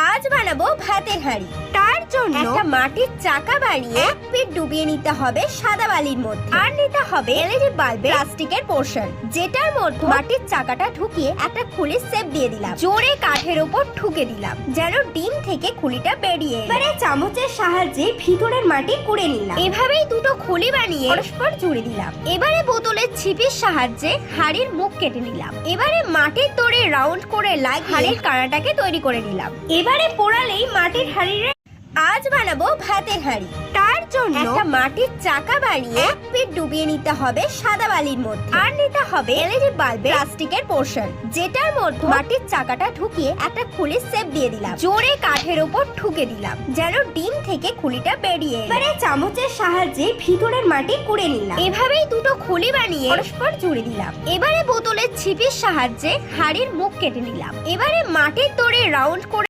আজ বানাবো ভাতের হাঁড়ি। তার জন্য একটা মাটির চাকা বানিয়ে এক পিঠ ডুবিয়ে নিতে হবে সাদা বালির মধ্যে, আর নিতে হবে এলইডি বাল্বের প্লাস্টিকের পোর্শন, যেটার মধ্যে মাটির চাকাটা ঢুকিয়ে একটা খুলির শেপ দিয়ে দিলাম। জোরে কাঠের উপর ঠুকে দিলাম যেন ডিম থেকে খুলিটা বেরিয়ে এলো। এবারে চামচের সাহায্যে ভিতরের মাটি কুড়ে নিলাম। এভাবেই দুটো খুলি বানিয়ে পরস্পর জুড়ে দিলাম। এবারে বোতলের ছিপির সাহায্যে হাঁড়ির মুখ কেটে নিলাম। এবারে মাটির দড়ি রাউন্ড করে হাঁড়ির কানাটাকে তৈরি করে নিলাম। এবারে পোড়ালেই মাটির হাঁড়ির। আজ বানাবো ভাতের হাঁড়ি। তার জন্য একটা মাটির চাকা বানিয়ে এক পিঠ ডুবিয়ে নিতে হবে সাদা বালির মধ্যে, আর নিতে হবে এলইডি বাল্বের প্লাস্টিকের পোর্শন, যেটার মধ্যে মাটির চাকাটা ঢুকিয়ে একটা খুলির শেপ দিয়ে দিলাম। জোরে কাঠের উপর ঠুকে দিলাম যেন ডিম থেকে খুলিটা বেরিয়ে এলো। এবারে চামচের সাহায্যে ভিতরের মাটি কুড়ে নিলাম। এভাবেই দুটো খুলি বানিয়ে পরস্পর জুড়ে দিলাম। এবারে বোতলের ছিপির সাহায্যে হাঁড়ির মুখ কেটে নিলাম। এবারে মাটির দড়ি রাউন্ড করে